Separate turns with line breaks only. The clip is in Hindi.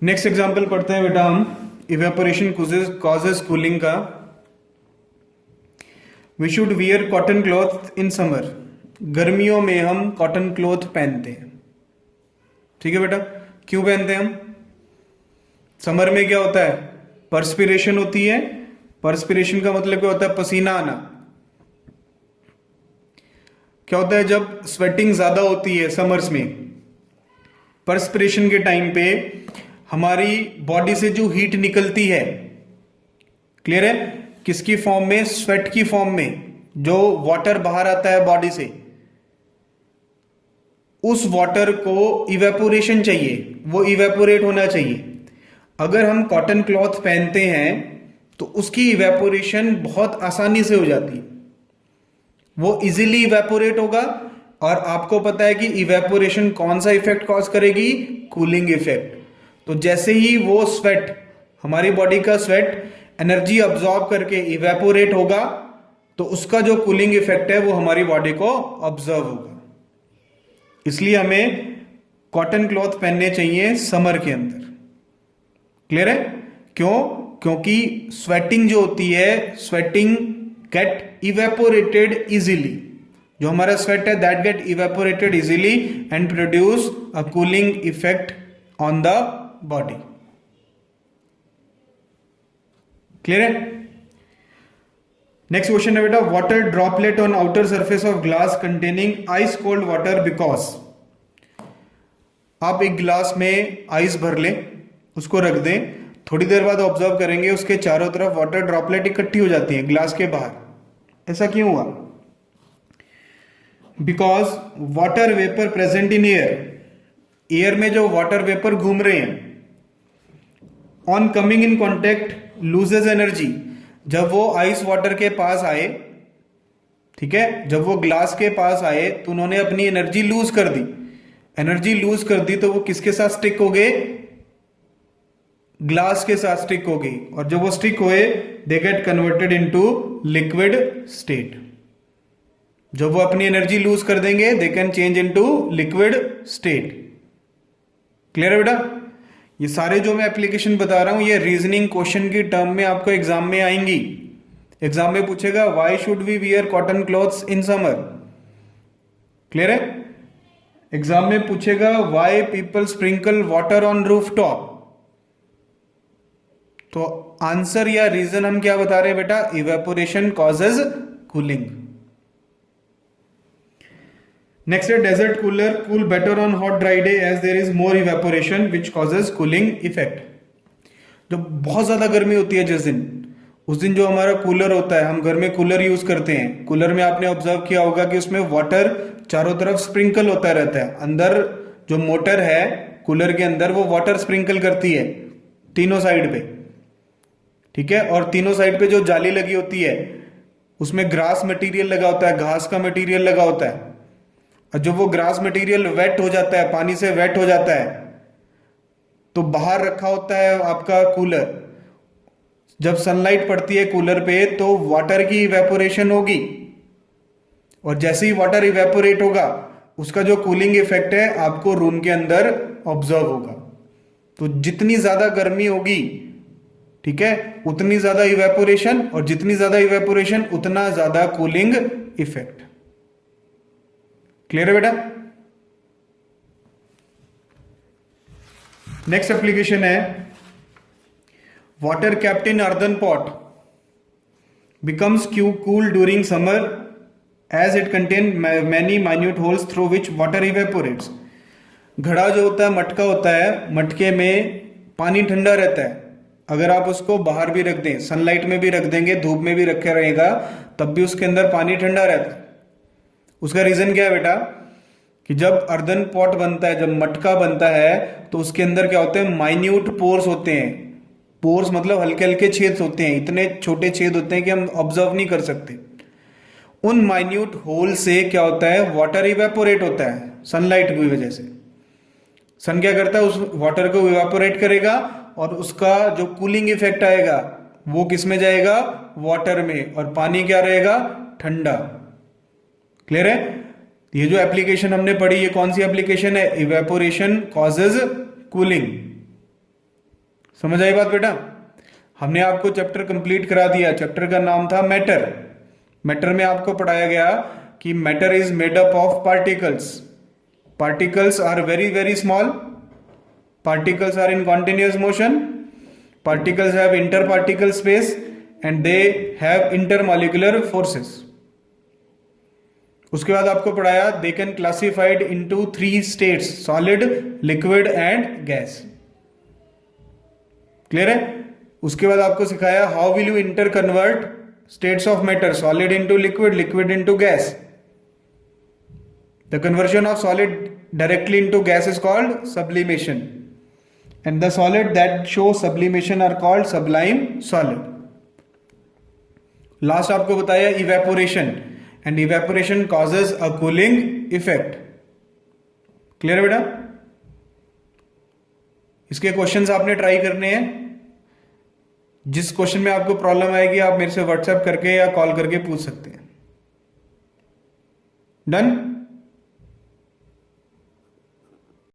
नेक्स्ट एग्जाम्पल पढ़ते हैं बेटा हम इवेपोरेशन कॉजेज कूलिंग का। We should wear cotton cloth in summer. गर्मियों में हम कॉटन क्लॉथ पहनते हैं। ठीक है बेटा, क्यों पहनते हैं हम? समर में क्या होता है? पर्सपिरेशन होती है। पर्सपिरेशन का मतलब क्या होता है? पसीना आना। क्या होता है जब स्वेटिंग ज्यादा होती है समर्स में, पर्सपिरेशन के टाइम पे हमारी बॉडी से जो हीट निकलती है, क्लियर है, किसकी फॉर्म में? स्वेट की फॉर्म में। जो वाटर बाहर आता है बॉडी से, उस वाटर को इवेपोरेशन चाहिए, वो इवेपोरेट होना चाहिए। अगर हम कॉटन क्लॉथ पहनते हैं तो उसकी इवेपोरेशन बहुत आसानी से हो जाती है, वो इजीली इवेपोरेट होगा। और आपको पता है कि इवेपोरेशन कौन सा इफेक्ट कॉज करेगी? Cooling effect. तो जैसे ही वो स्वेट, हमारी बॉडी का स्वेट एनर्जी अब्सॉर्ब करके इवेपोरेट होगा, तो उसका जो कूलिंग इफेक्ट है वो हमारी बॉडी को ऑब्जर्व होगा। इसलिए हमें कॉटन क्लॉथ पहनने चाहिए समर के अंदर। क्लियर है? क्यों? क्योंकि स्वेटिंग जो होती है, स्वेटिंग गेट इवेपोरेटेड इजीली। जो हमारा स्वेट है that get evaporated easily and produce a cooling effect on the body. Clear है? नेक्स्ट क्वेश्चन है बेटा, water droplet on outer surface of glass containing ice cold water because. आप एक ग्लास में आइस भर लें, उसको रख दें, थोड़ी देर बाद ऑब्जर्व करेंगे उसके चारों तरफ वाटर ड्रॉपलेट इकट्ठी हो जाती है ग्लास के बाहर। ऐसा क्यों हुआ? Because water vapour present in air, air में जो वाटर वेपर घूम रहे हैं, on coming in contact loses energy. जब वो आइस वाटर के पास आए, ठीक है, जब वो ग्लास के पास आए तो उन्होंने अपनी एनर्जी लूज कर दी। एनर्जी लूज कर दी तो वो किसके साथ स्टिक हो गए? ग्लास के साथ स्टिक हो गई। और जब वो स्टिक हुए they get converted into liquid state. जब वो अपनी एनर्जी लूज कर देंगे they can change into liquid state. Clear है बेटा? ये सारे जो मैं एप्लीकेशन बता रहा हूं ये रीजनिंग क्वेश्चन की टर्म में आपको एग्जाम में आएंगी। एग्जाम में पूछेगा why should we wear cotton clothes in summer. Clear है? एग्जाम में पूछेगा why people sprinkle water on roof top. तो आंसर या रीजन हम क्या बता रहे हैं बेटा? Evaporation causes cooling. नेक्स्ट है desert cooler cool better on hot dry day as there is more evaporation which causes cooling effect. जब बहुत ज्यादा गर्मी होती है जिस दिन, उस दिन जो हमारा कूलर होता है, हम घर में कूलर यूज करते हैं, कूलर में आपने ऑब्जर्व किया होगा कि उसमें वाटर चारों तरफ स्प्रिंकल होता रहता है। अंदर जो मोटर है कूलर के अंदर वो वाटर स्प्रिंकल करती है तीनों साइड पे, ठीक है। और तीनों साइड पे जो जाली लगी होती है उसमें ग्रास मटेरियल लगा होता है, घास का मटेरियल लगा होता है। और जब वो ग्रास मटेरियल वेट हो जाता है, पानी से वेट हो जाता है, तो बाहर रखा होता है आपका कूलर। जब सनलाइट पड़ती है कूलर पे तो वाटर की इवेपोरेशन होगी, और जैसे ही वाटर इवेपोरेट होगा उसका जो कूलिंग इफेक्ट है आपको रूम के अंदर ऑब्जर्व होगा। तो जितनी ज्यादा गर्मी होगी, ठीक है, उतनी ज्यादा इवेपोरेशन, और जितनी ज्यादा इवेपोरेशन उतना ज्यादा कूलिंग इफेक्ट। क्लियर है बेटा? नेक्स्ट एप्लीकेशन है water kept in earthen pot becomes cool during summer as it contain many minute holes through which water evaporates. घड़ा जो होता है, मटका होता है, मटके में पानी ठंडा रहता है। अगर आप उसको बाहर भी रख दें, सनलाइट में भी रख देंगे, धूप में भी रखा रहेगा, तब भी उसके अंदर पानी ठंडा रहता है। उसका रीजन क्या है बेटा? कि जब अर्दन पॉट बनता है, जब मटका बनता है, तो उसके अंदर क्या होते हैं? माइन्यूट पोर्स होते हैं। पोर्स मतलब हल्के हल्के छेद होते हैं, इतने छोटे छेद होते हैं कि हम ऑब्जर्व नहीं कर सकते। उन माइन्यूट होल से क्या होता है? वाटर इवेपोरेट होता है सनलाइट की वजह से। सन क्या करता है? उस वाटर को इवेपोरेट करेगा, और उसका जो कूलिंग इफेक्ट आएगा वो किस में जाएगा? वाटर में। और पानी क्या रहेगा? ठंडा। क्लियर है? ये जो एप्लीकेशन हमने पढ़ी, ये कौन सी एप्लीकेशन है? Evaporation causes cooling. समझ आई बात बेटा? हमने आपको चैप्टर कंप्लीट करा दिया। चैप्टर का नाम था मैटर। मैटर में आपको पढ़ाया गया कि matter is made up of particles. Particles are very very small, particles are in continuous motion, particles have interparticle space and they have intermolecular forces. उसके बाद आपको पढ़ाया they can classified into 3 states, solid, liquid and gas. Clear है? उसके बाद आपको सिखाया how will you interconvert states of matter, solid into liquid, liquid into gas. The conversion of solid directly into gas is called sublimation. And the solid that show sublimation are called sublime solid. Last आपको बताया evaporation, and evaporation causes a cooling effect. Clear बेटा? इसके क्वेश्चंस आपने ट्राई करने हैं। जिस क्वेश्चन में आपको प्रॉब्लम आएगी आप मेरे से व्हाट्सएप करके या कॉल करके पूछ सकते हैं। डन?